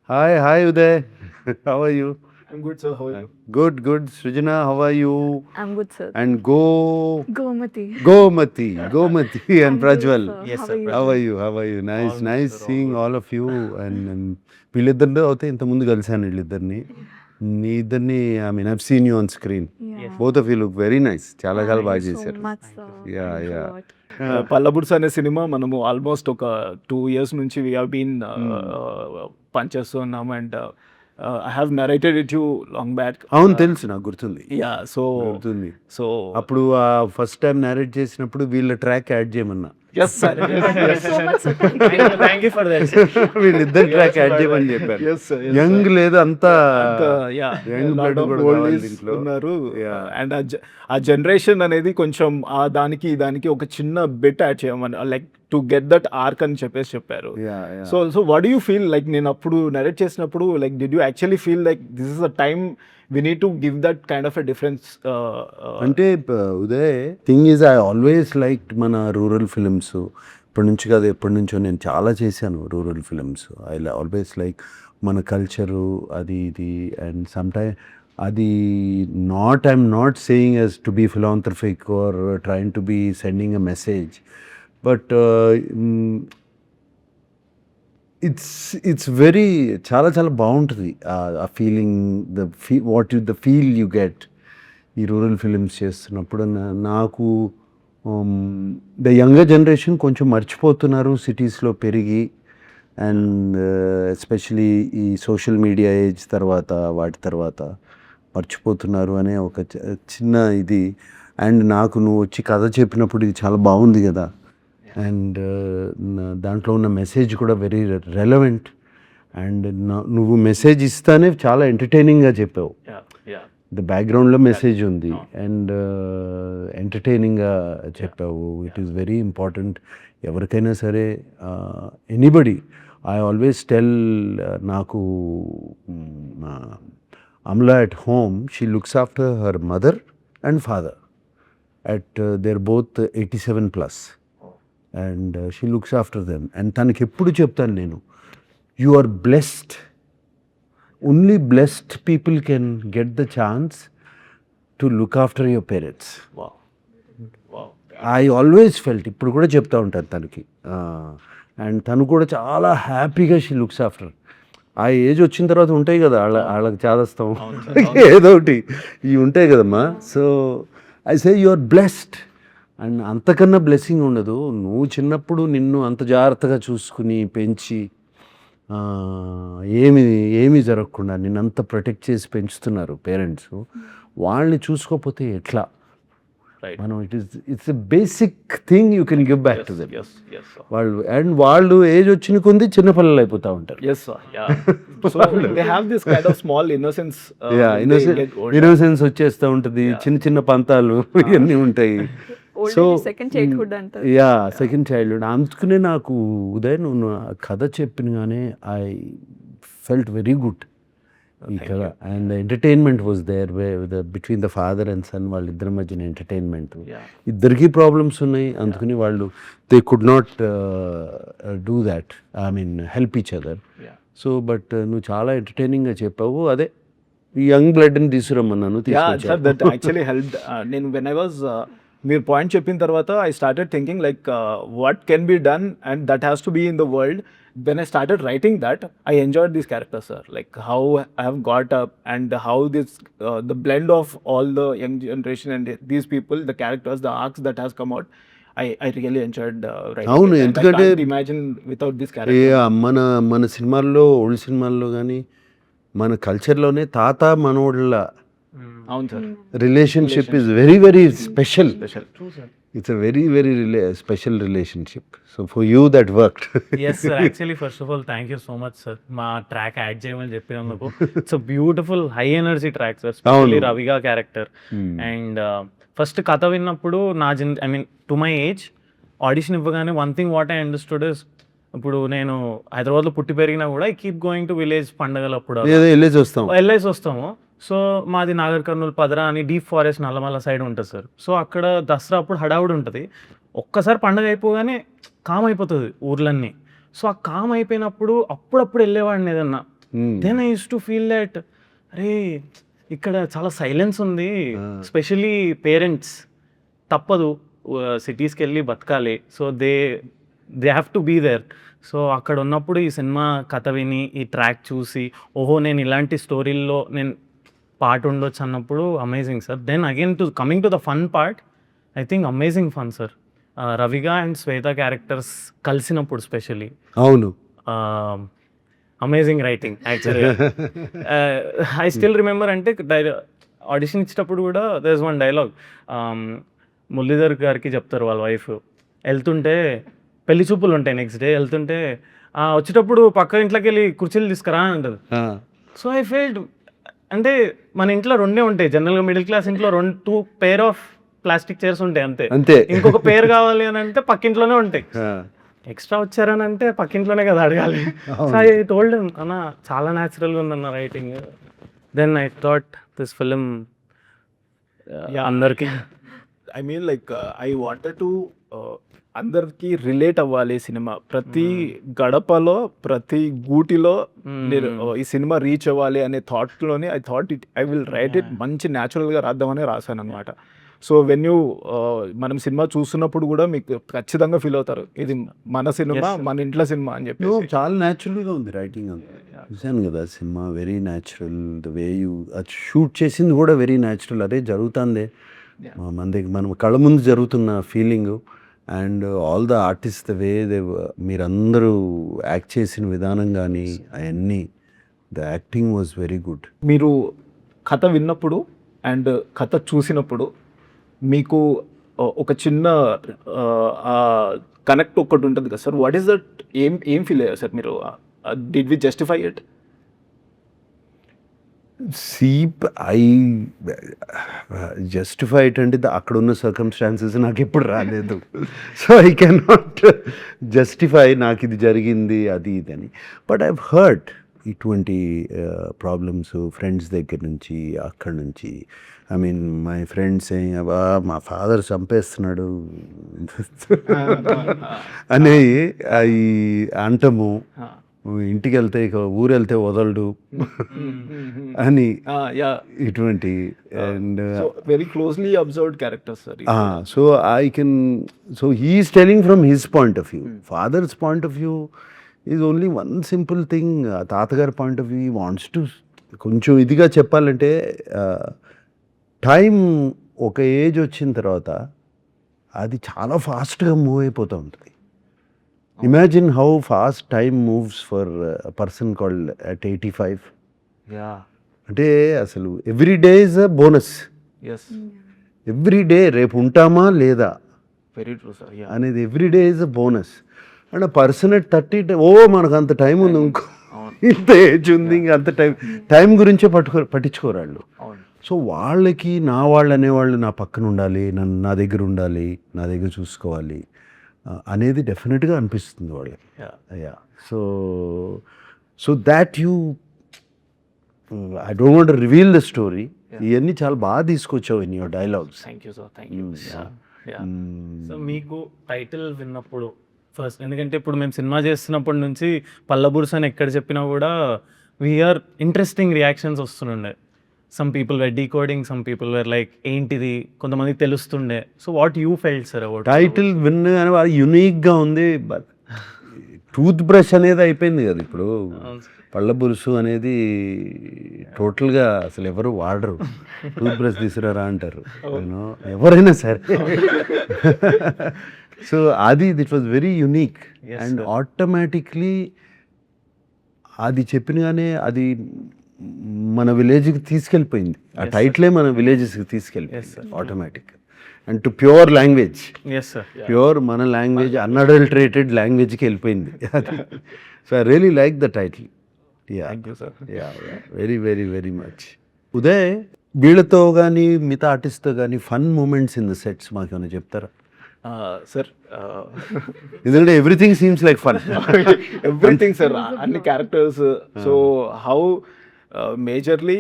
Hi, Uday. How are you? I'm good, sir. How are you? Good. Srijana, how are you? I'm good, sir. And Gomati. Gomati and I'm good, Prajwal. sir. Yes, How sir, are you? How are you? Nice, All good, nice sir, all seeing good. all of you. And వీళ్ళిద్దరిలో అయితే ఇంతకుముందు కలిసాను వీళ్ళిద్దరిని మీ ఇద్దరిని I mean I've seen you on screen Yeah. Both of you look very nice చాలా చాలా Thank బాగా you so చేశారు much, sir. Yeah, Thanks a yeah. lot. పల్లబుడ్స్ అనే సినిమా మనము ఆల్మోస్ట్ ఒక 2 years నుంచి వీ హ్యావ్ బీన్ పనిచేస్తున్నాం and I have narrated it you long back. అవును తెలుసు నాకు గుర్తుంది యా సో గుర్తుంది సో అప్పుడు ఫస్ట్ టైం నేరేట్ చేసినప్పుడు వీళ్ళ ట్రాక్ యాడ్ చేయమన్నా yes sir Thank you so much, sir. Thank you. For that. వీళ్ళిద్దరు ట్రాక్ యాడ్ చేయమని చెప్పారు ఎస్ సార్ యంగ్ లేదు అంతా యా young blood కూడా కావాలి దీంట్లో. ఉన్నారు Yeah. అండ్ ఆ జనరేషన్ అనేది కొంచెం ఆ దానికి ఒక చిన్న బిట్ యాడ్ చేయమని like to get that arc అని చెప్పారు. Yeah. So what you feel like నేను అప్పుడు నరేట్ చేసినప్పుడు like did you actually feel like this is a time we need to give that kind of a difference? అంటే Uday thing is I always like మన rural films ఇప్పటి నుంచి కాదు ఎప్పటి నుంచో నేను చాలా చేశాను rural films. I always like మన కల్చరు అది ఇది అండ్ సమ్టైమ్ అది I'm not saying as to be philanthropic or trying to be sending a message but it's very చాలా చాలా బాగుంటుంది ఆ feeling the feel you get ఈ రూరల్ ఫిలిమ్స్ చేస్తున్నప్పుడు. నాకు ద యంగర్ జనరేషన్ కొంచెం మర్చిపోతున్నారు సిటీస్లో పెరిగి అండ్ ఎస్పెషలీ ఈ సోషల్ మీడియా ఏజ్ తర్వాత వాటి తర్వాత మర్చిపోతున్నారు అనే ఒక చిన్న ఇది. అండ్ నాకు నువ్వు వచ్చి కథ చెప్పినప్పుడు ఇది చాలా బాగుంది కదా అండ్ దాంట్లో ఉన్న మెసేజ్ కూడా వెరీ రెలవెంట్ అండ్ నువ్వు మెసేజ్ ఇస్తానే చాలా ఎంటర్టైనింగ్గా చెప్పావు. ద బ్యాక్గ్రౌండ్లో మెసేజ్ ఉంది అండ్ ఎంటర్టైనింగ్గా చెప్పావు. ఇట్ ఈస్ వెరీ ఇంపార్టెంట్ ఎవరికైనా సరే ఎనీబడి. ఐ ఆల్వేస్ టెల్ నాకు Amala at home she looks after her mother and father at their both 87+. And she looks after them and తనకి ఎప్పుడు చెప్తాను నేను you are blessed. Only blessed people can get the chance to look after your parents. I always felt ఇప్పుడు కూడా చెప్తా ఉంటాను తనకి. And తను కూడా చాలా హ్యాపీగా షీ లుక్స్ ఆఫ్టర్. ఆ ఏజ్ వచ్చిన తర్వాత ఉంటాయి కదా వాళ్ళకి చాదస్తాం ఏదో ఒకటి ఇవి ఉంటాయి కదమ్మా. So I say you are blessed and అంతకన్నా బ్లెస్సింగ్ ఉండదు. నువ్వు చిన్నప్పుడు నిన్ను అంత జాగ్రత్తగా చూసుకుని పెంచి ఏమీ జరగకుండా నిన్నంత ప్రొటెక్ట్ చేసి పెంచుతున్నారు పేరెంట్స్. వాళ్ళని చూసుకోకపోతే ఎట్లా మనం it's a basic thing you can give back to them. వాళ్ళు ఏజ్ వచ్చిన కొంది చిన్నపిల్లలు అయిపోతూ ఉంటారు. ఇన్నోసెన్స్ వచ్చేస్తూ ఉంటుంది. చిన్న పంతాలు ఇవన్నీ ఉంటాయి. సెకండ్ చైల్డ్హుడ్ అంటారు. Second childhood. అందుకనే నాకు ఉదయ్ నువ్వు కథ చెప్పినగానే ఐ ఫెల్ట్ వెరీ గుడ్ ఈ కథ. And entertainment was there between the father and son వాళ్ళిద్దరి మధ్యన ఎంటర్టైన్మెంట్. ఇద్దరికీ ప్రాబ్లమ్స్ ఉన్నాయి అందుకని వాళ్ళు they could not do that I mean help each other. So but నువ్వు చాలా ఎంటర్టైనింగ్గా చెప్పావు. అదే ఈ యంగ్ బ్లడ్ని తీసుకురమ్మన్నాను. నేను వెన్ ఐ వాజ్ మీరు పాయింట్ చెప్పిన తర్వాత I started thinking like what can be done and that has to be in the world. When I started writing that, I enjoyed these characters, sir. Like how I have got up and how this, the blend of all the young generation and these people, the characters, the arcs that has come out, I really enjoyed writing. అవును, it. And ఎందుకంటే I can't imagine without this character. మన సినిమాల్లో old సినిమాల్లో కానీ మన కల్చర్లోనే తాత మనోళ్ళ అవును sir, relationship is very very special. True, sir. It's a very, very special relationship. So for you that worked. Yes, sir. Actually, first of all, thank you so much, sir. మా track add చేయమని చెప్పినందుకు. It's a beautiful high energy track sir, specially రవిగా character. And first కథ విన్నప్పుడు I mean to my age audition ఇవ్వగానే one thing what I understood is, ఇప్పుడు నేను హైదరాబాద్లో పుట్టి పెరిగినా కూడా I keep going to village పండగలప్పుడు వెళ్ళేసి వస్తాము. సో మాది నాగర్ కర్నూలు పదరా అని డీప్ ఫారెస్ట్ నల్లమల్ల సైడ్ ఉంటుంది సార్. సో అక్కడ దసరా అప్పుడు హడావుడి ఉంటుంది. ఒక్కసారి పండగ అయిపోగానే కామ్ అయిపోతుంది ఊర్లన్నీ. సో ఆ కామ్ అయిపోయినప్పుడు అప్పుడప్పుడు వెళ్ళేవాడిని ఏదన్నా then I use to feel that అరే ఇక్కడ చాలా సైలెన్స్ ఉంది, స్పెషలీ పేరెంట్స్ తప్పదు సిటీస్కి వెళ్ళి బతకాలి, so they have to be there. So అక్కడ ఉన్నప్పుడు ఈ సినిమా కథ విని ఈ ట్రాక్ చూసి ఓహో నేను ఇలాంటి స్టోరీల్లో నేను పార్ట్ ఉండొచ్చు అన్నప్పుడు amazing sir. Then again coming to the fun part, I think amazing fun sir. రవిగా అండ్ శ్వేత క్యారెక్టర్స్ కలిసినప్పుడు స్పెషలీ అవును, అమేజింగ్ రైటింగ్ యాక్చువల్గా. ఐ స్టిల్ రిమెంబర్ అంటే ఆడిషన్ ఇచ్చేటప్పుడు కూడా there is one dialogue, Muralidhar గారికి చెప్తారు వాళ్ళ వైఫ్, వెళ్తుంటే పెళ్లి చూపులు ఉంటాయి నెక్స్ట్ డే, వెళ్తుంటే వచ్చేటప్పుడు పక్క ఇంట్లోకి వెళ్ళి కుర్చీలు తీసుకురా అని అంటారు. సో ఐ ఫెల్ట్ అంటే మన ఇంట్లో రెండే ఉంటాయి జనరల్గా, మిడిల్ క్లాస్ ఇంట్లో 2 pair ఆఫ్ ప్లాస్టిక్ చైర్స్ ఉంటాయి అంతే, అంతే. ఇంకొక పేరు కావాలి అని అంటే పక్కింట్లోనే ఉంటాయి. ఎక్స్ట్రా వచ్చారని అంటే పక్కింట్లోనే కదా అడగాలి. సో ఐ టోల్డ్ అన్న చాలా న్యాచురల్గా ఉందన్న writing. Then I thought this film అందరికి I mean like I wanted to అందరికి రిలేట్ అవ్వాలి సినిమా, ప్రతి గడపలో ప్రతి గూటిలో నేను ఈ సినిమా రీచ్ అవ్వాలి అనే థాట్లోనే ఐ విల్ రైట్ ఇట్, మంచి న్యాచురల్గా రాద్దామని రాశాను అనమాట. సో వెన్ యూ మనం సినిమా చూస్తున్నప్పుడు కూడా మీకు ఖచ్చితంగా ఫీల్ అవుతారు ఇది మన సినిమా, మన ఇంట్లో సినిమా అని చెప్పి. చాలా న్యాచురల్గా ఉంది రైటింగ్ అంతా. చూశాను కదా cinema, very natural. The way you అది షూట్ చేసింది కూడా వెరీ న్యాచురల్. అదే జరుగుతుందే మన దగ్గర, మనం కళ్ళ ముందు జరుగుతున్న feeling. And all the artist the way మీరందరూ యాక్ట్ చేసిన విధానం కానీ అవన్నీ, the acting was very good. మీరు కథ విన్నప్పుడు అండ్ కథ చూసినప్పుడు మీకు ఒక చిన్న కనెక్ట్ ఒకటి ఉంటుంది కదా సార్, వాట్ ఈస్ దట్? ఏం ఫీల్ అయ్యారు సార్ మీరు? Did we justify it? I justify it అంటే అక్కడ ఉన్న సర్కమ్స్టాన్సెస్ నాకు ఎప్పుడు రాలేదు. So I can not justify నాకు ఇది జరిగింది అది ఇది అని. బట్ ఐవ్ హర్డ్ ఇటువంటి ప్రాబ్లమ్స్ ఫ్రెండ్స్ దగ్గర నుంచి, అక్కడి నుంచి. ఐ మీన్ మై ఫ్రెండ్స్ మా ఫాదర్ చంపేస్తున్నాడు అనేవి అవి అంటము, ఇంటికి వెళ్తే ఇక ఊరు వెళ్తే వదలడు అని ఇటువంటి. And very closely observed characters sir. So I can, so he's telling from his point of view. Father's point of view is only one simple thing. తాతగారి point of view wants to, కొంచెం ఇదిగా చెప్పాలంటే time ఒక age వచ్చిన తర్వాత అది చాలా ఫాస్ట్గా మూవ్ అయిపోతూ ఉంటుంది. Imagine how fast time moves for person called at 85. అంటే అసలు every day is a bonus. Every day రేపు ఉంటామా లేదా వెరీ ట్రూ సార్ అనేది every day is a bonus. And person at 30 మనకు అంత టైం ఉంది, ఇంకో ఇంత ఏజ్ ఉంది, ఇంకా అంత టైం గురించే పట్టించుకోరు వాళ్ళు. సో వాళ్ళకి నా వాళ్ళు అనేవాళ్ళు నా పక్కన ఉండాలి, నా దగ్గర ఉండాలి, నా దగ్గర చూసుకోవాలి అనేది డెఫినెట్గా అనిపిస్తుంది వాళ్ళకి. Yeah so that you, I don't want to reveal the story. ఇవన్నీ చాలా బాగా తీసుకొచ్చావు in your dialogues. Thank you sir, thank you. So మీకు టైటిల్ విన్నప్పుడు ఫస్ట్, ఎందుకంటే ఇప్పుడు మేము సినిమా చేస్తున్నప్పటి నుంచి పల్లబుర్స్ అని ఎక్కడ చెప్పినా కూడా వీఆర్ ఇంట్రెస్టింగ్ రియాక్షన్స్ వస్తుండే. Some people were decoding, some people were like ఏంటిది, కొంతమందికి తెలుస్తుండే. So what you felt sir about title విన్ యూనిక్గా ఉంది. బట్ టూత్ బ్రష్ అనేది అయిపోయింది కదా ఇప్పుడు. పళ్ళ బురుసు అనేది టోటల్గా అసలు ఎవరు వాడరు. టూత్ బ్రష్ తీసుకురారా అంటారు ఎవరైనా సరే. సో అది it was very unique. And automatically అది చెప్పినగానే అది మన విలేజ్కి తీసుకెళ్ళిపోయింది. ఆ టైటిలే మన విలేజెస్కి తీసుకెళ్ళిపోయింది automatic. And to pure language, pure మన లాంగ్వేజ్, అన్అడల్టరేటెడ్ లాంగ్వేజ్కి వెళ్ళిపోయింది అది. So I really like the title. Thank you sir. Very very very much. Uday, వీళ్ళతో కానీ మిగతా ఆర్టిస్ట్తో కానీ fun moments in the sets మాకేమైనా చెప్తారా సార్? ఎందుకంటే everything seems like fun. Everything sir, అన్ని క్యారెక్టర్స్. సో హౌ మేజర్లీ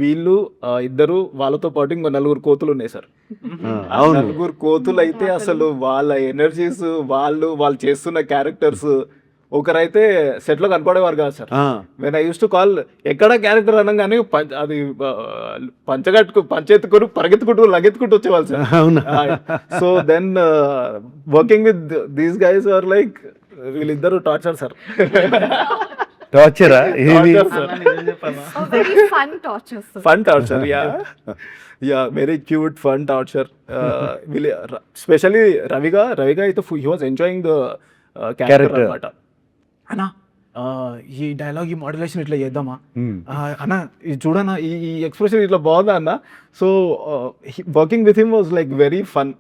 వీళ్ళు ఇద్దరు, వాళ్ళతో పాటు ఇంకో 4 కోతులు ఉన్నాయి సార్. 4 కోతులు అయితే అసలు వాళ్ళ ఎనర్జీస్, వాళ్ళు చేస్తున్న క్యారెక్టర్స్ ఒకరైతే సెట్ లో కనపడేవారు కాదు sir. When I use to call ఎక్కడ క్యారెక్టర్ అనగానే అది పంచెత్తుకుని పరిగెత్తుకుంటూ లగెత్తుకుంటూ వచ్చేవాళ్ళు సార్. అవునా? So then working with these guys are like వీళ్ళిద్దరు టార్చర్ సార్. టార్చరా ఏది? Oh, very fun torture, sir. Fun torture, yeah very cute fun torture. Specially రవిగా అయితే he was enjoying the character అనమాట. అన్నా ఈ డైలాగ్ ఈ మాడ్యులేషన్ ఇట్లా చేద్దామా అన్న, ఇది చూడన్నా ఈ ఎక్స్ప్రెషన్ ఇట్లా బాగుందా అన్న. So working with him was like very fun.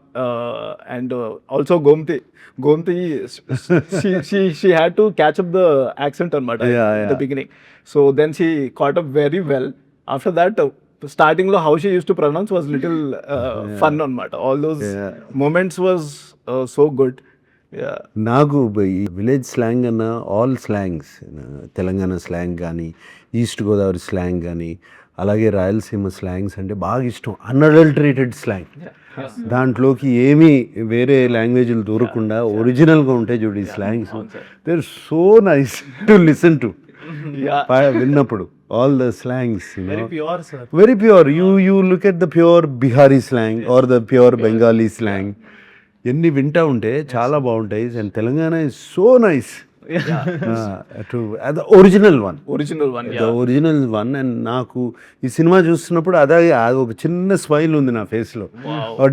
And also Gomathi she had to catch up the accent అనమాట in the beginning. So then she caught up very well. After that starting lo how she used to pronounce was little fun అనమాట. All those moments was so good. Yeah. నాకు ఈ village slang అన్న all slangs, Telangana slang కానీ, east Godavari slang కానీ, అలాగే Rayalaseema slangs అంటే బాగా ఇష్టం. అన్అడల్టరేటెడ్ స్లాంగ్, దాంట్లోకి ఏమీ వేరే లాంగ్వేజ్లు దూరకుండా ఒరిజినల్గా ఉంటాయి చూడు ఈ slangs. They are so nice to listen to. విన్నప్పుడు all the slangs very pure. You look at the pure Bihari slang or the pure Bengali slang, ఎన్ని వింటా ఉంటే చాలా బాగుంటాయి. And Telangana is so nice to the original one. And నాకు ఈ cinema చూస్తున్నప్పుడు అది ఒక చిన్న స్మైల్ ఉంది నా ఫేస్లో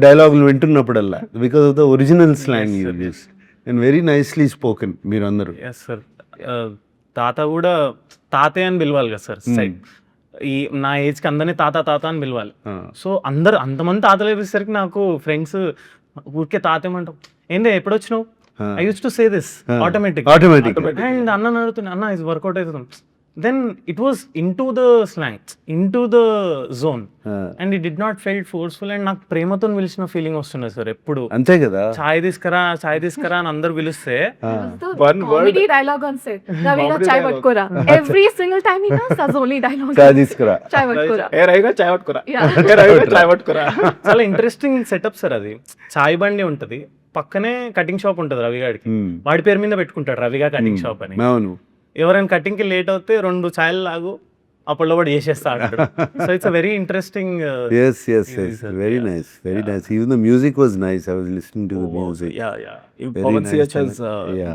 డైలాగులు వింటున్నప్పుడల్లా, because of the original slang use and very nicely spoken. మీరు అందరూ సార్ తాత కూడా తాతే అని పిలవాలి కదా సార్. ఈ నా ఏజ్కి అందరినీ తాత అని పిలవాలి. సో అందరు అంతమంది తాతలు వేసేసరికి నాకు ఫ్రెండ్స్ ఊరికే తాతేమంటాం, ఏందే ఎప్పుడు వచ్చినావు, I use to say this automatic. And అన్న అడుగుతున్నా, అన్న ఇది వర్కౌట్ అవుతుంది. Then it was into the slang, into the zone, and it did not felt forceful. And నాకు ప్రేమతో పిలిచిన ఫీలింగ్ వస్తున్నది సార్ ఎప్పుడు. అంతే కదా, చాయ్ తీసుకురా అని అందరు పిలిస్తే Comedy dialogue on set. Ravina chai patkora. Every single time he does, that's only dialogue. చాయ్ తీసుకురా, Chai patkora. ఏ రవిగా చాయ్ పట్టుకురా, చాయ్ పట్టుకురా. చాలా ఇంట్రెస్టింగ్ సెటప్ సార్ అది. చాయ్ బండి ఉంటది, పక్కనే కటింగ్ షాప్ ఉంటది రవిగాడికి, వాడి పేరు మీద పెట్టుకుంటాడు రవిగా కటింగ్ షాప్ అని. అవును, ఎవరైనా కటింగ్ కి లేట్ అవుతే 2 ఛాయలు లాగు అప్పుడు కూడా చేసేస్తా. So it's very interesting. yes, very nice. Even the music was nice. I was listening to the music. Pawan CH has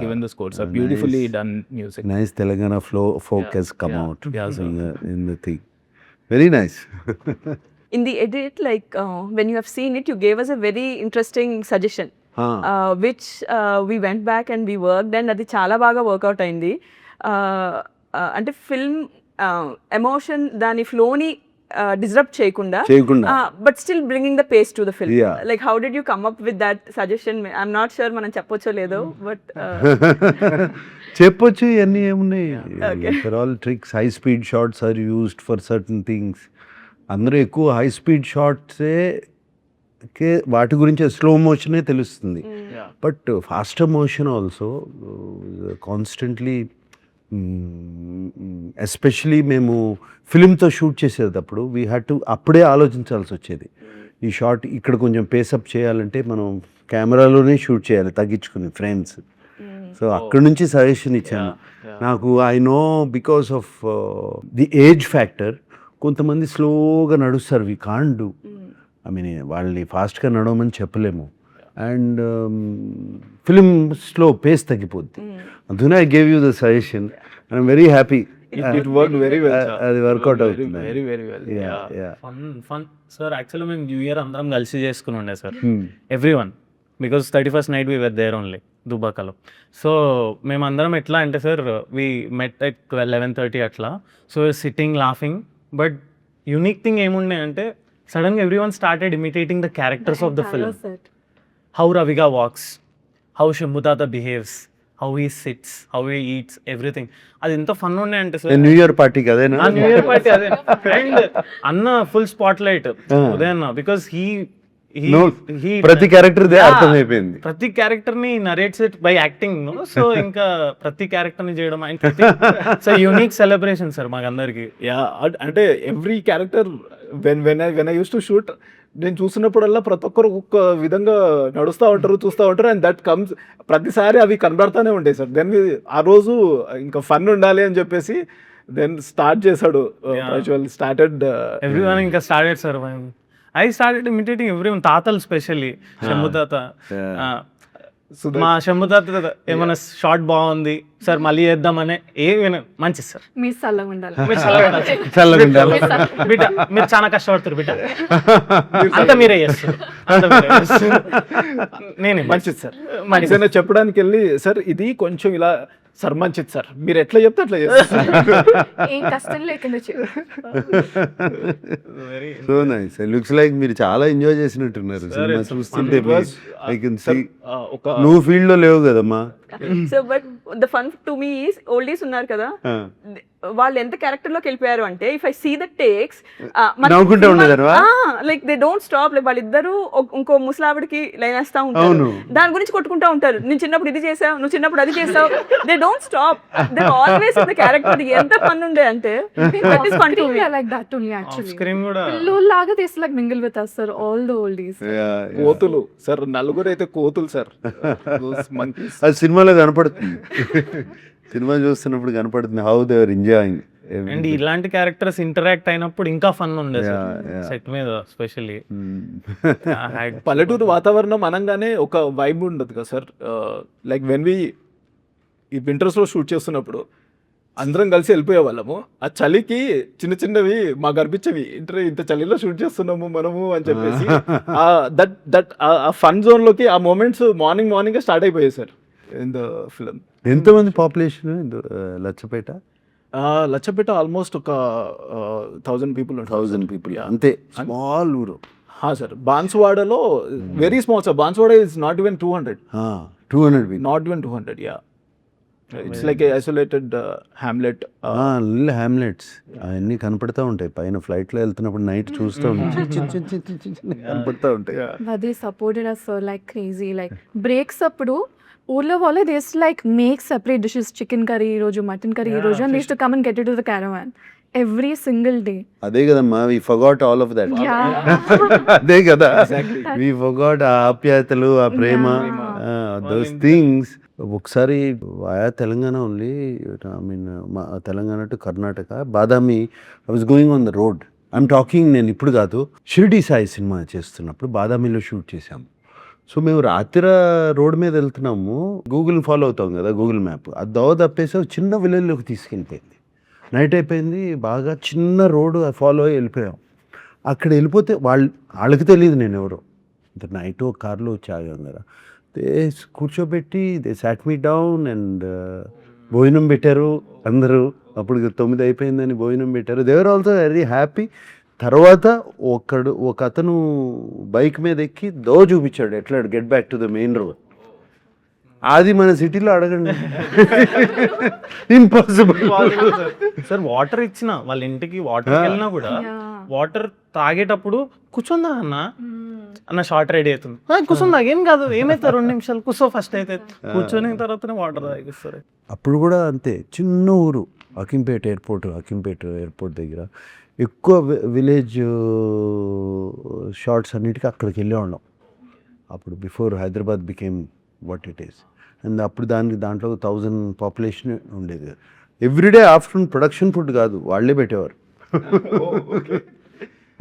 given the score. So beautifully done music. Nice Telangana folk has come out in the thing. Very nice. In the edit, like when you have seen it, you gave us a very interesting suggestion, which we went back and we worked, and అది చాలా బాగా work out అయింది. అంటే film emotion దాని ఫ్లోని disturb చేయకుండా but still bringing the pace to the film. Like how did you come up with that suggestion? I'm not sure మనం చెప్పొచ్చో లేదో, బట్ చెప్పొచ్చు. ఇవన్నీ ఏమున్నాయి, for all tricks. High speed shots are used for certain things. అందరూ ఎక్కువ high speed షార్ట్సే వాటి గురించి స్లో మోషనే తెలుస్తుంది, but faster motion also constantly. Especially మేము ఫిలింతో షూట్ చేసేటప్పుడు వీ హ్యాడ్ టు అప్పుడే ఆలోచించాల్సి వచ్చేది. ఈ షార్ట్ ఇక్కడ కొంచెం పేసప్ చేయాలంటే మనం కెమెరాలోనే షూట్ చేయాలి తగ్గించుకుని ఫ్రేమ్స్. సో అక్కడి నుంచి సజెషన్ ఇచ్చాను. నాకు I know because of the age factor కొంతమంది స్లోగా నడుస్తారు, we can't do. I mean వాళ్ళని ఫాస్ట్గా నడవమని చెప్పలేము. అండ్ ఫిలిమ్స్లో పేస్ తగ్గిపోద్ది. అందుకనే I gave you the suggestion. I'm very happy. It worked very well. అది వర్కౌట్ అవుతుంది. Very well. Fun sir. Actually మేము న్యూ ఇయర్ అందరం కలిసి చేసుకుని ఉండే sir, everyone, because 31st night we were there only దుబాకలో. సో మేమందరం ఎట్లా అంటే సార్, వీ మెట్ ఎట్ 11:30 అట్లా. So sitting laughing, but unique thing ఏముండే అంటే సడన్గా everyone started imitating the characters of the film. How రవిగా వాక్స్, హౌ శంభుతాత behaves, how he sits, how he eats, everything. అది ఎంత ఫన్ ఉండే అంటే సార్, న్యూ ఇయర్ పార్టీకి అదేనా? న్యూ ఇయర్ పార్టీ అదే. అండ్ అన్న ఫుల్ స్పాట్ లైట్ ఉదయన్న, బికాస్ ప్రతి క్యారెక్టర్ అర్థమైపోయింది. ప్రతి క్యారెక్టర్ ని narrates it by acting. So ఇంకా ప్రతి క్యారెక్టర్ ని చేయడం సో యూనిక్ సెలబ్రేషన్ సార్ మాకందరికి. యా అంటే every character when I use to shoot, నేను చూసినప్పుడల్లా ప్రతి ఒక్కరు ఒక్కొక్క విధంగా నడుస్తూ ఉంటారు, చూస్తూ ఉంటారు, అండ్ దట్ కమ్స్ ప్రతిసారి అవి కనబడతానే ఉంటాయి సార్. దెన్ ఆ రోజు ఇంకా ఫన్ ఉండాలి అని చెప్పేసి దెన్ స్టార్ట్ చేశాడు స్టార్టెడ్ ఎవ్రీవన్ ఇంకా started sir. I started imitating everyone. తాతలు స్పెషల్లీ శంభు తాత, మా శంభు తాత ఏమైనా షార్ట్ బాగుంది సార్ మళ్ళీ చేద్దామనే ఏమైనా మంచిది సార్. మీరు చల్లగా ఉండాలి. బిడ్డ మీరు చాలా కష్టపడుతారు బిడ్డ, అంతా మీరే చేస్తారు, నేనే మంచిది సార్. ఏదైనా చెప్పడానికి వెళ్ళి సార్ ఇది కొంచెం ఇలా సార్ మంచిది సార్, మీరు ఎట్లా చెప్తే అట్లా చేస్తారు. ఏం కష్టం లేకుండా సో నైస్. లుక్స్ లైక్ మీరు చాలా ఎంజాయ్ చేసినట్టున్నారు సినిమా చూస్తుంటే. ఐ కెన్ సీ నువ్వు ఫీల్డ్ లో లేవు కదమ్మా. So but the fun to me is oldies ఉన్నారు కదా, వాళ్ళు ఎంత క్యారెక్టర్ లోకి వెళ్ళిపోయారు అంటే if I see the takes నవ్వుకుంటూ ఉండేదారు like they don't stop. Like వాళ్ళిద్దరు ఇంకో ముసలావిడికి లైన్ వేస్తా ఉంటారు, దాని గురించి కొట్టుకుంటా ఉంటారు. నేను చిన్నప్పుడు ఇది చేసావు, నువ్వు చిన్నప్పుడు అది చేసావు. They don't stop, they always in the character. ఎంత ఫన్ ఉండే అంటే that is fun to me. like that only actually. Screen కూడా పిల్లోల్లాగా they used to like mingle with us sir, all the oldies. కోతులు సార్, నలుగురు అయితే కోతులు sir. అది సినిమాలో కనపడుతుంది, సినిమా చూస్తున్నప్పుడు కనపడుతుంది how they are enjoying. And ఇలాంటి క్యారెక్టర్స్ ఇంటరాక్ట్ అయినప్పుడు ఇంకా ఫన్ ఉండేది సెట్ మీద స్పెషల్లీ. పల్లెటూరు వాతావరణం అనగానే ఒక వైబ్ ఉండదు కదా సార్. లైక్ వెన్ వి ఈ వింటర్స్లో షూట్ చేస్తున్నప్పుడు అందరం కలిసి వెళ్ళిపోయే వాళ్ళము. ఆ చలికి చిన్న చిన్నవి మాకు అనిపించేవి, ఇంత చలిలో షూట్ చేస్తున్నాము మనము అని చెప్పేసి. దట్ ఆ ఫన్ జోన్లోకి ఆ మూమెంట్స్ మార్నింగ్ స్టార్ట్ అయిపోయాయి సార్ ఇన్ ద ఫిల్మ్. ఎంతమంది పాపులేషన్ లచ్చపేట? లచ్చపేట ఆల్మోస్ట్ ఒక 1000 పీపుల్. 1000 పీపుల్ అంతే, స్మాల్ ఊరు. సార్ బాన్సువాడలో very small sir. Banswada is not even 200 not even 200. Yeah, it's like a isolated hamlet. Hamlets అవన్నీ కనపడతా ఉంటాయి పైన ఫ్లైట్ లో వెళ్తున్నప్పుడు నైట్ చూస్తూ ఉంటాయి, కనపడతా ఉంటాయి. But they supported us sir like crazy. Like breaks అప్పుడు ఊర్లో వాళ్ళే they used to like make separate dishes, chicken curry ఈ రోజు, మటన్ కర్రీ ఈ రోజు, and they used to come and get it to the caravan every single day. అదే కదమ్మా, వి forgot all of that. అదే కదా, వి ఫర్గాట్ ఆ ఆప్యాయతలు, ఆ ప్రేమ, దోస్ థింగ్స్. ఒకసారి ఆయా Telangana only, I mean Telangana to Karnataka, Badami. I was going on the road, I'm talking, నేను ఇప్పుడు కాదు, షిరిడి సాయి సినిమా చేస్తున్నప్పుడు బాదామిలో షూట్ చేశాము. సో మేము రాత్రి రోడ్ మీద వెళ్తున్నాము, గూగుల్ ఫాలో అవుతాం కదా, గూగుల్ మ్యాప్. అది దోవ తప్పేసి ఒక చిన్న విలేజ్లోకి తీసుకెళ్ళిపోయింది. నైట్ అయిపోయింది, బాగా చిన్న రోడ్డు ఫాలో అయ్యి వెళ్ళిపోయాం. అక్కడ వెళ్ళిపోతే వాళ్ళకి తెలియదు నేను ఎవరో. నైట్ ఒక కార్లో వచ్చి ఆగాం కదా, కూర్చోబెట్టి they sat me down and భోజనం పెట్టారు అందరూ. అప్పుడు 9 అయిపోయిందని భోజనం పెట్టారు. They are also very happy. తర్వాత ఒక అతను బైక్ మీద ఎక్కి చూపించాడు ఎట్లా get back to the main road. అది మన సిటీలో అడగండి, ఇంపాసిబుల్ సార్. వాటర్ ఇచ్చిన వాళ్ళ ఇంటికి వాటర్ వెళ్ళినా కూడా వాటర్ తాగేటప్పుడు కూర్చుందా అన్న షార్ట్ రెడీ అవుతుంది, కూర్చుందా ఏం కాదు, ఏమైతే 2 నిమిషాలు కూర్చో ఫస్ట్ అయితే, కూర్చొని తర్వాతనే వాటర్ తాగిస్తారు. అప్పుడు కూడా అంతే, చిన్న ఊరు, అకింపేట ఎయిర్పోర్ట్ దగ్గర ఎక్కువ విలేజ్ షార్ట్స్ అన్నిటికీ అక్కడికి వెళ్ళేవాళ్ళం. అప్పుడు before Hyderabad became what it is. And అప్పుడు దాంట్లో 1000 పాపులేషన్ ఉండేది. ఎవ్రీడే ఆఫ్టర్నూన్ ప్రొడక్షన్ ఫుడ్ కాదు, వాళ్ళే పెట్టేవారు.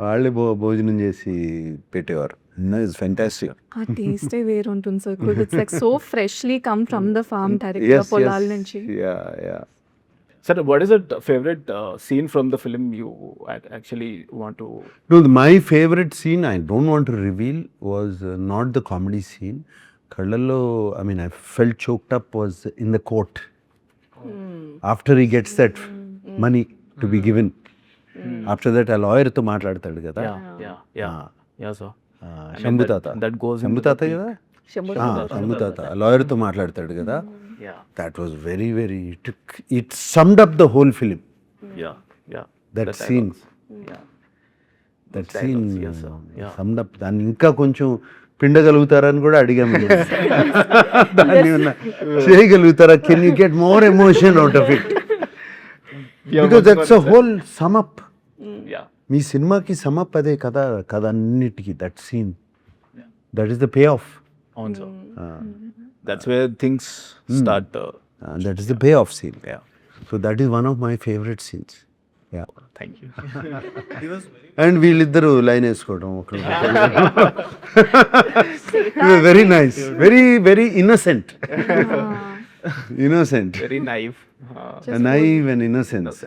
వాళ్ళే భోజనం చేసి పెట్టేవారు. It's fantastic. ఆ టేస్టే వేరు ఉంటుంది సార్. It's like so freshly come from the farm direct పొలాల నుంచి. Sir, what is your favorite scene from the film you actually want to? No, my favorite scene, I don't want to reveal, was not the comedy scene. Kallallo, I mean, I felt choked up, was in the court. After he gets that money to be given. After that, a lawyer to మాట్లాడతాడు కదా. Yeah, sir. Shambhu తాత. That goes Shambhu తాత కదా. శంభు తాత లాయర్తో మాట్లాడతాడు కదా. That was very, very, it summed up the whole film. Yeah. That scene. Yeah. That Those scene dialogues, yes, sir. Yeah. Summed up. దాన్ని ఇంకా కొంచెం పిండగలుగుతారని కూడా అడిగాము. దాన్ని చేయగలుగుతారా, can you get more emotion out of it, because that's a whole sum up. Yeah. మీ సినిమాకి సమ్ అప్ అదే కదా, కథ అన్నిటికీ that scene, that is the payoff. అవును సార్. That's where things start. That is the payoff scene. Yeah. So that is one of my favorite scenes. Yeah. Thank you. And వీళ్ళిద్దరు line వేసుకోవడం ఒకరు. Very nice, very innocent. Innocent, Very naive. Naive and innocence.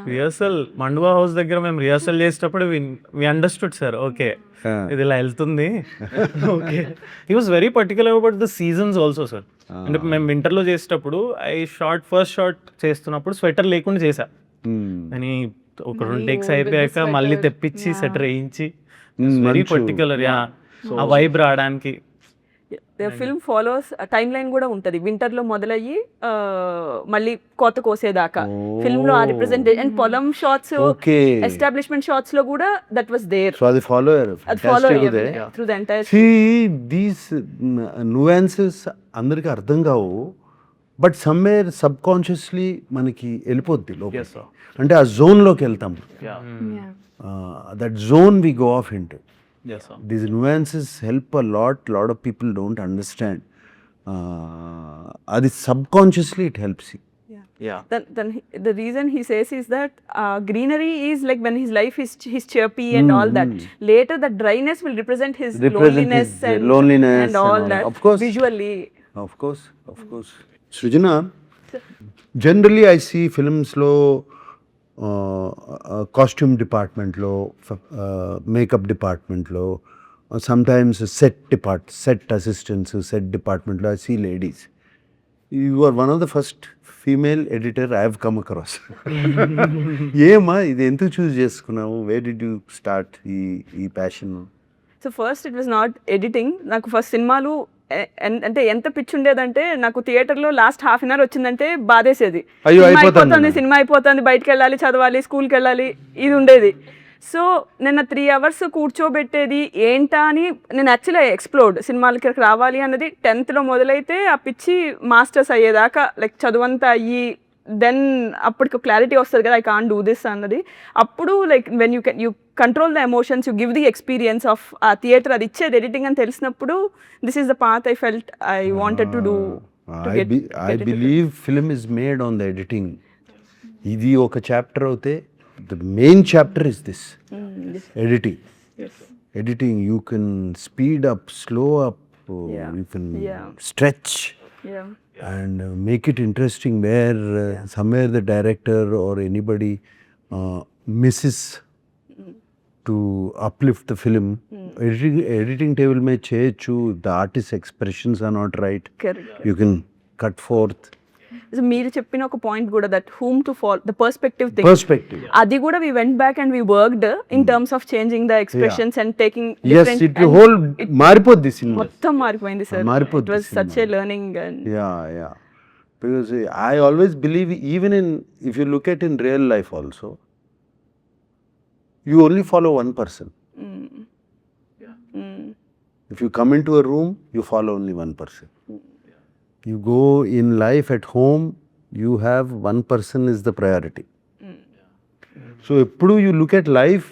Rehearsal మండువా house దగ్గర మేము rehearsal చేసేటప్పుడు we understood sir, okay ఇది ఇలా వెళ్తుంది. Okay, he was very particular about the seasons also sir. అంటే మేము వింటర్లో చేసేటప్పుడు ఫస్ట్ షాట్ చేస్తున్నప్పుడు స్వెటర్ లేకుండా చేసా, అని ఒక 2 టేక్స్ అయిపోయాక మళ్ళీ తెప్పించి స్వెటర్ వేయించి, వెరీ పర్టికులర్ ఆ వైబ్ రావడానికి. The film follows time line కూడా ఉంటుంది. వింటర్లో మొదలయ్యి మళ్ళీ కోత కోసేదాకా ఫిల్మ్లో ఆ రిప్రజెంటేషన్ అండ్ పొలం షాట్స్, Okay. ఎస్టాబ్లిష్మెంట్ షాట్స్ లో కూడా దట్ వాస్ దేర్. సో అది ఫాలో అయ్యారు. అది follow through the entire. See, these nuances అందరికీ అర్థం కావు, బట్ సమ్వేర్ సబ్ కాన్షియస్లీ మనకి వెళ్ళిపోద్ది లోపలికి. Yes, sir. అంటే ఆ జోన్లోకి వెళ్తాం. Yeah. That zone we go off into. Yes, sir. These nuances help a lot of people don't understand. Adi subconsciously it helps you. Yeah. Then the reason he says is that greenery is like when his life is his chirpy and all that. Later the dryness will represent his loneliness his and loneliness and all that. Of course. Visually. Of course. Srijana, generally I see films lo costume డిపార్ట్మెంట్లో, makeup డిపార్ట్మెంట్లో, sometimes set assistants, set డిపార్ట్మెంట్లో I see ladies. You are one of the first female editor I have come across. ఏమా ఇది ఎందుకు choose చేసుకున్నావు? Where did you start ఈ passion? So first it was not editing. నాకు first సినిమాలు అంటే ఎంత పిచ్చి ఉండేదంటే, నాకు థియేటర్లో లాస్ట్ హాఫ్ అన్ అవర్ వచ్చిందంటే బాధేసేది. సినిమా అయిపోతుంది, బయటకు వెళ్ళాలి, చదవాలి, స్కూల్కి వెళ్ళాలి, ఇది ఉండేది. సో నేను 3 hours కూర్చోబెట్టేది ఏంటా అని నేను యాక్చువల్లీ ఎక్స్ప్లోర్డ్. సినిమాలకి రావాలి అన్నది 10th మొదలైతే ఆ పిచ్చి మాస్టర్స్ అయ్యేదాకా లైక్ చదువంతా అయ్యి దెన్ అప్పటికి క్లారిటీ వస్తుంది కదా, ఐ కాంట్ డూ దిస్ అన్నది. అప్పుడు like when you control the emotions, you give the experience of ఆ థియేటర్, అది ఇచ్చేది ఎడిటింగ్ అని తెలిసినప్పుడు this is the path I felt I wanted to do. I believe film is made on the editing. ఇది ఒక chapter అవుతే the main chapter is this. Editing. Editing, you can speed up, slow up, you can stretch and make it interesting where somewhere the director or anybody misses to uplift the film. Editing table may cheyachu, the artist's expressions are not right. Correct. You can cut forth. So మీరు చెప్పిన ఒక point కూడా, that whom to follow the perspective thing, Perspective. అది కూడా we went back and we worked in terms of changing the expressions and taking Yes, it whole మారిపోద్ది cinema. మొత్తం మారిపోయింది sir. మారిపోద్ది it was such a learning. And Yeah. Because I always believe, even if you look at in real life also, you only follow one person. If you come into a room, you follow only one person. You go in life at home, you have one person is the priority. So eppudu you look at life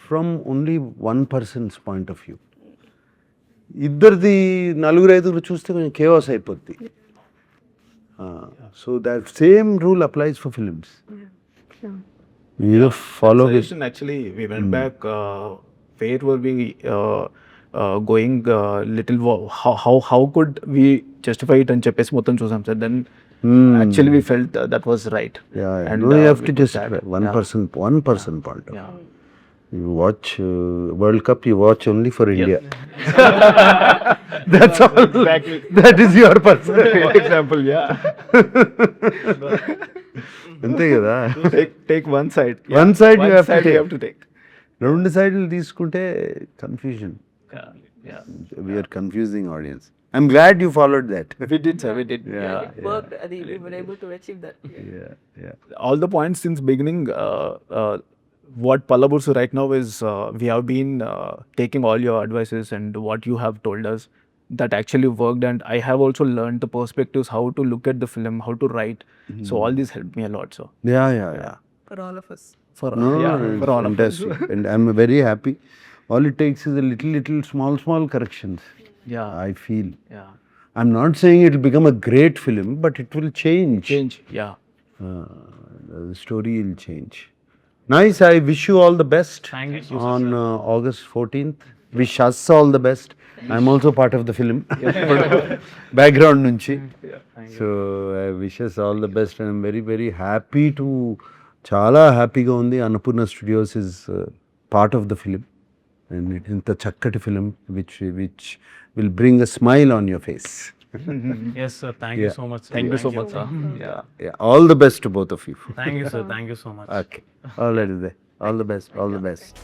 from only one person's point of view. ఇద్దరిది 4-5 చూస్తే కొంచెం chaos అయిపోద్ది. So that same rule applies for films. You either follow his. Actually, we went back. Where were we going? Little. How could we justify it and చెప్పేసి మొత్తం చూసాం sir. Then actually we felt that was right. Yeah. And No, you have to we just put that. one person point of view. Yeah. You watch World Cup, you watch only for India. That's all. Exactly. That is your person. Example, yeah. అంతే కదా. Take one side. One side you One have to side take. you have to take. 2 సైడ్లు తీసుకుంటే confusion. Yeah. We are confusing audience. I'm glad you followed that. We did, sir. We did. Yeah. worked, అది we were able to achieve that. Yeah. All the points since beginning, what Palabursu right now is, we have been taking all your advices and what you have told us, that actually worked, and I have also learned the perspectives, how to look at the film, how to write. So all this helped me a lot. So Yeah. For all of us. for No, for all of us. fantastic. And I'm very happy. All it takes is a little small corrections, Yeah, I feel. yeah, I'm not saying it will become a great film, but it will change. change. Yeah, The story will change. Nice. I wish you all the best. Thank you so On August 14th. Wish us all the best. I'm also part of the film. Background nunchi. So I wish us all the best, and I'm very happy to. చాలా హ్యాపీగా ఉంది. Annapurna studios is part of the film, and ఇంత చక్కటి film which will bring a smile on your face. Yes, sir. Thank you so much, sir. thank you so much, sir. All the best to both of you. Thank you, sir. Thank you so much. Okay, all the best.